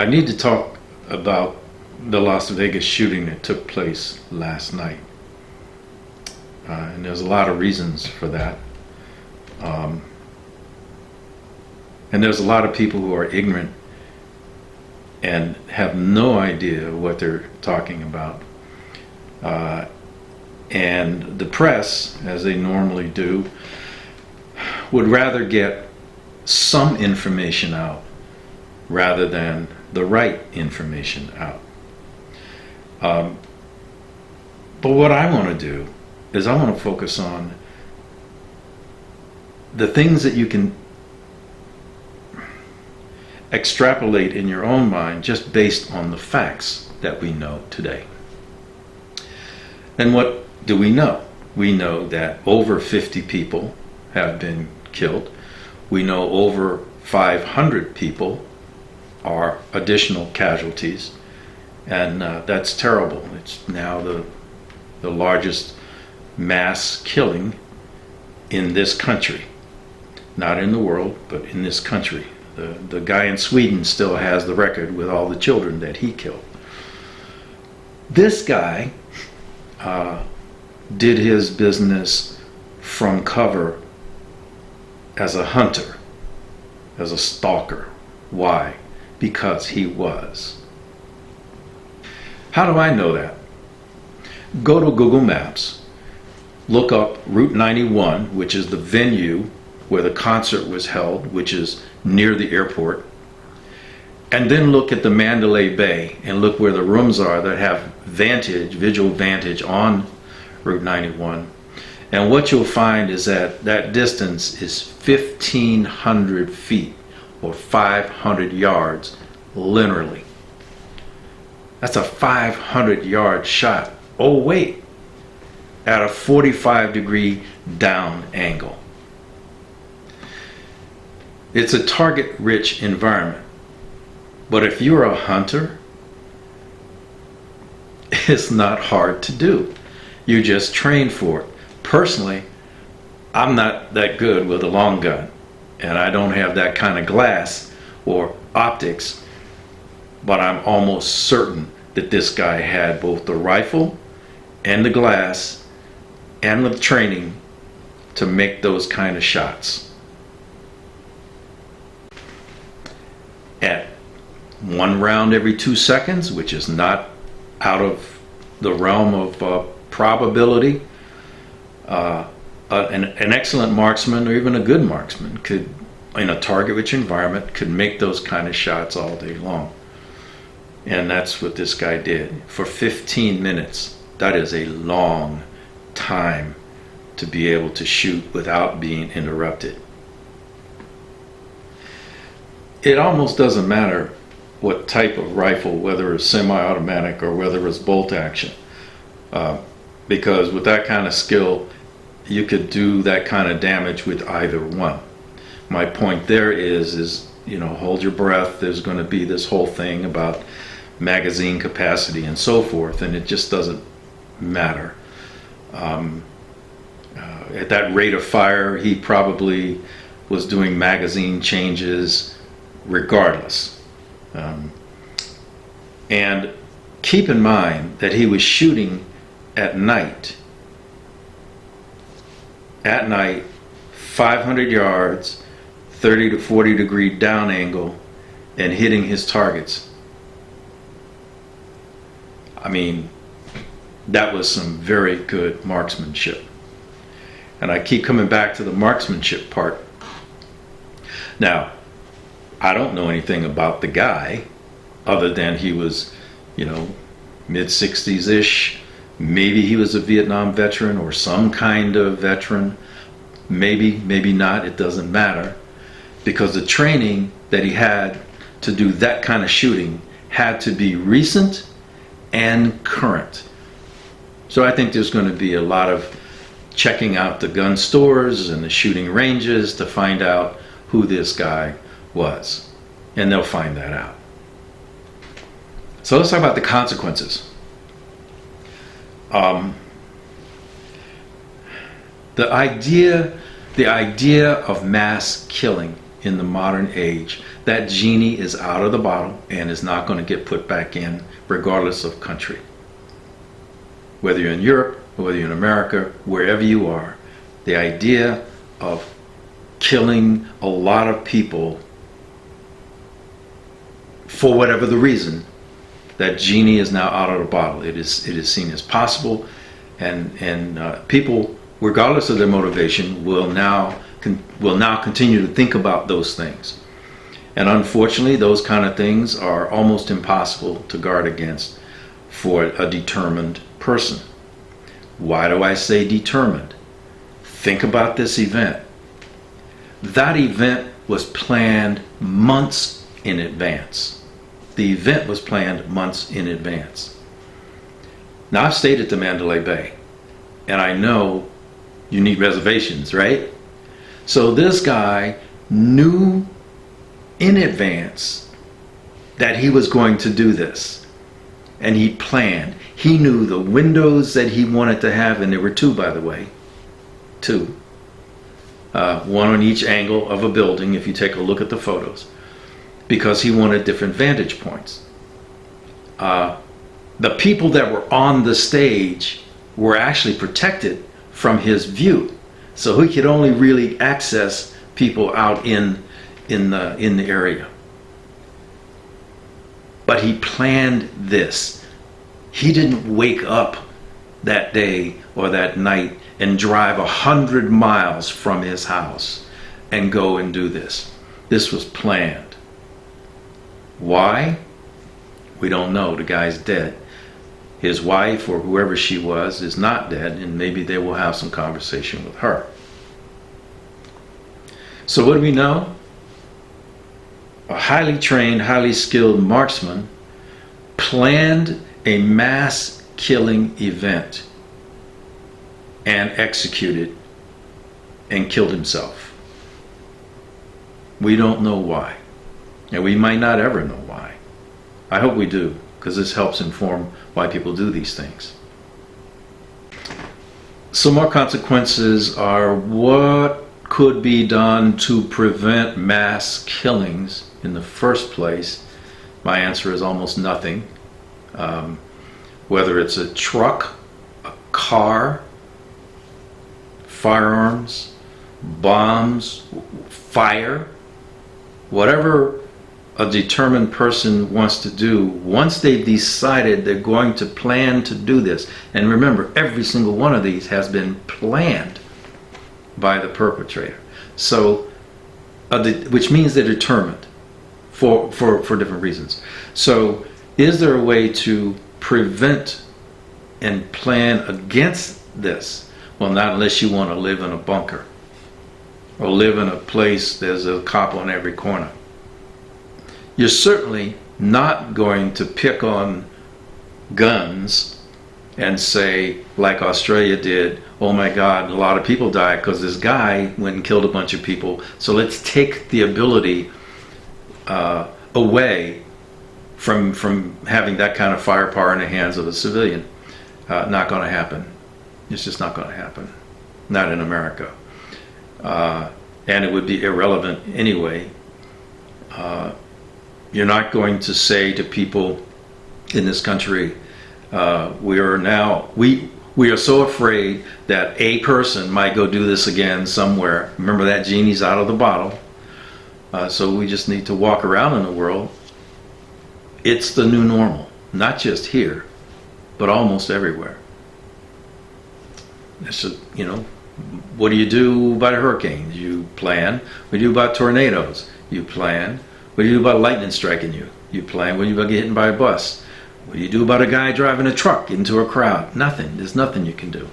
I need to talk about the Las Vegas shooting that took place last night. And there's a lot of reasons for that. And there's a lot of people who are ignorant and have no idea what they're talking about. And the press, as they normally do, would rather get some information out rather than the right information out. But what I want to do is I want to focus on the things that you can extrapolate in your own mind just based on the facts that we know today. And what do we know? We know that over 50 people have been killed. We know over 500 people are additional casualties, and that's terrible. It's now the largest mass killing in this country. Not in the world, but in this country. The guy in Sweden still has the record with all the children that he killed. This guy did his business from cover as a hunter, as a stalker. Why? Because he was. How do I know that? Go to Google Maps, look up Route 91, which is the venue where the concert was held, which is near the airport, and then look at the Mandalay Bay and look where the rooms are that have visual vantage on Route 91. And what you'll find is that that distance is 1,500 feet or 500 yards, literally. That's a 500-yard shot. Oh wait, at a 45-degree down angle. It's a target-rich environment. But if you're a hunter, it's not hard to do. You just train for it. Personally, I'm not that good with a long gun, and I don't have that kind of glass or optics, but I'm almost certain that this guy had both the rifle and the glass and the training to make those kind of shots. At one round every 2 seconds, which is not out of the realm of probability, an excellent marksman or even a good marksman could, in a target-rich environment, could make those kind of shots all day long. And that's what this guy did for 15 minutes. That is a long time to be able to shoot without being interrupted. It almost doesn't matter what type of rifle, whether it's semi-automatic or whether it's bolt action, because with that kind of skill you could do that kind of damage with either one. My point there is hold your breath. There's going to be this whole thing about magazine capacity and so forth, and it just doesn't matter. At that rate of fire, he probably was doing magazine changes regardless. And keep in mind that he was shooting at night. At night, 500 yards, 30 to 40 degree down angle, and hitting his targets. I mean, that was some very good marksmanship. And I keep coming back to the marksmanship part. Now, I don't know anything about the guy other than he was, mid-60s-ish. Maybe he was a Vietnam veteran or some kind of veteran. Maybe, maybe not. It doesn't matter. Because the training that he had to do that kind of shooting had to be recent and current. So I think there's going to be a lot of checking out the gun stores and the shooting ranges to find out who this guy was. And they'll find that out. So let's talk about the consequences. The idea of mass killing in the modern age, that genie is out of the bottle and is not going to get put back in, regardless of country. Whether you're in Europe, or whether you're in America, wherever you are, the idea of killing a lot of people for whatever the reason, that genie is now out of the bottle. It is seen as possible, and people, regardless of their motivation, will now continue to think about those things. And unfortunately, those kind of things are almost impossible to guard against for a determined person. Why do I say determined? Think about this event. That event was planned months in advance. The event was planned months in advance. Now, I've stayed at the Mandalay Bay, and I know you need reservations, right? So this guy knew in advance that he was going to do this, and he planned. He knew the windows that he wanted to have, and there were two, by the way, two. One on each angle of a building, if you take a look at the photos, because he wanted different vantage points. The people that were on the stage were actually protected from his view, so he could only really access people out in the area. But he planned this. He didn't wake up that day or that night and drive 100 miles from his house and go and do this. This was planned. Why? We don't know. The guy's dead. His wife, or whoever she was, is not dead, and maybe they will have some conversation with her. So what do we know? A highly trained, highly skilled marksman planned a mass killing event and executed and killed himself. We don't know why, and we might not ever know why. I hope we do, because this helps inform why people do these things. Some more consequences are what could be done to prevent mass killings in the first place. My answer is almost nothing. Whether it's a truck, a car, firearms, bombs, fire, whatever a determined person wants to do, once they've decided they're going to plan to do this, and remember, every single one of these has been planned by the perpetrator. So, which means they're determined for different reasons. So, is there a way to prevent and plan against this? Well, not unless you want to live in a bunker or live in a place there's a cop on every corner. You're certainly not going to pick on guns and say, like Australia did, oh my God, a lot of people died because this guy went and killed a bunch of people, so let's take the ability away from having that kind of firepower in the hands of a civilian. Not going to happen. It's just not going to happen. Not in America. And it would be irrelevant anyway. You're not going to say to people in this country, we are so afraid that a person might go do this again somewhere. Remember, that genie's out of the bottle. So we just need to walk around in the world. It's the new normal, not just here, but almost everywhere. So, what do you do about hurricanes? You plan. What do you do about tornadoes? You plan. What do you do about lightning striking you? You plan. What do you do about getting hit by a bus? What do you do about a guy driving a truck into a crowd? Nothing. There's nothing you can do.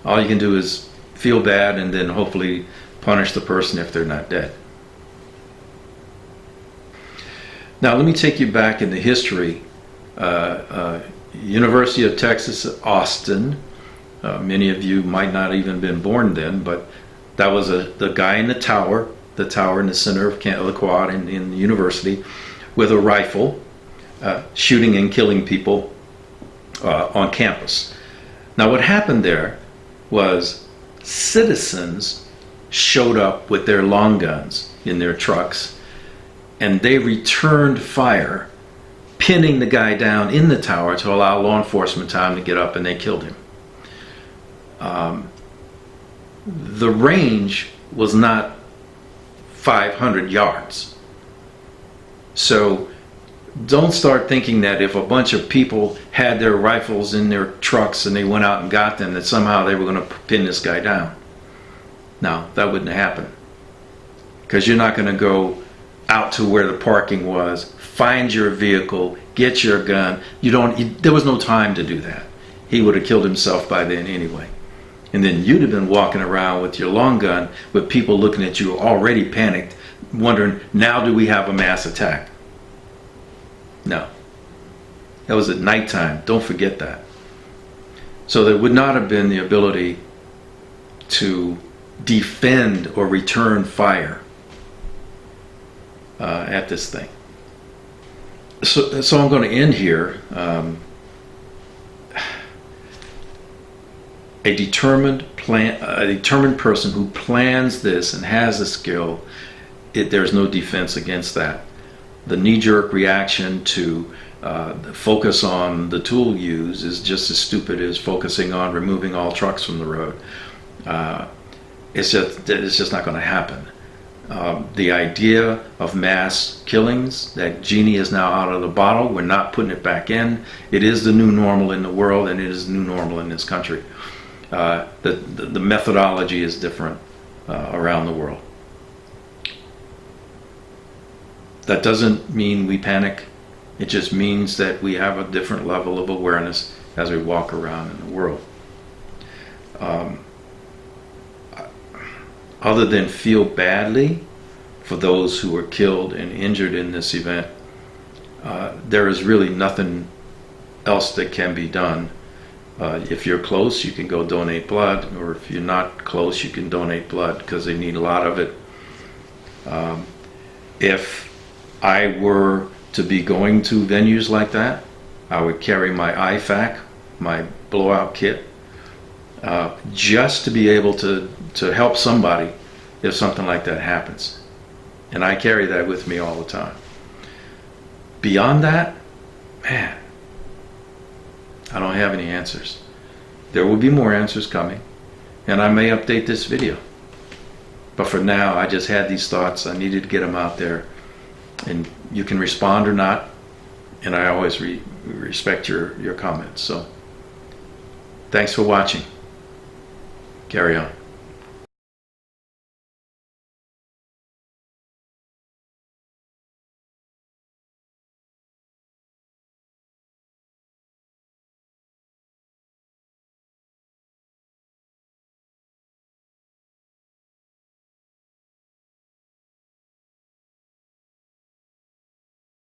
All you can do is feel bad and then hopefully punish the person if they're not dead. Now let me take you back in the history. University of Texas at Austin. Many of you might not even been born then, but that was the guy in the tower in the center of the quad in the university with a rifle, shooting and killing people on campus. Now what happened there was citizens showed up with their long guns in their trucks and they returned fire, pinning the guy down in the tower to allow law enforcement time to get up, and they killed him. The range was not 500 yards. So don't start thinking that if a bunch of people had their rifles in their trucks and they went out and got them, that somehow they were going to pin this guy down. No, that wouldn't happen. Because you're not going to go out to where the parking was, find your vehicle, get your gun. There was no time to do that. He would have killed himself by then anyway. And then you'd have been walking around with your long gun with people looking at you already panicked, wondering, now do we have a mass attack? No. That was at nighttime. Don't forget that. So there would not have been the ability to defend or return fire at this thing. So I'm going to end here. A determined person who plans this and has a skill, there's no defense against that. The knee-jerk reaction to focus on the tool used is just as stupid as focusing on removing all trucks from the road. It's just not going to happen. The idea of mass killings, that genie is now out of the bottle, we're not putting it back in. It is the new normal in the world, and it is the new normal in this country. The methodology is different around the world. That doesn't mean we panic. It just means that we have a different level of awareness as we walk around in the world. Other than feel badly for those who were killed and injured in this event, there is really nothing else that can be done. If you're close, you can go donate blood, or if you're not close, you can donate blood because they need a lot of it. If I were to be going to venues like that, I would carry my IFAC, my blowout kit, just to be able to help somebody if something like that happens. And I carry that with me all the time. Beyond that, man, I don't have any answers. There will be more answers coming, and I may update this video. But for now, I just had these thoughts. I needed to get them out there. And you can respond or not, and I always respect your comments. So thanks for watching. Carry on.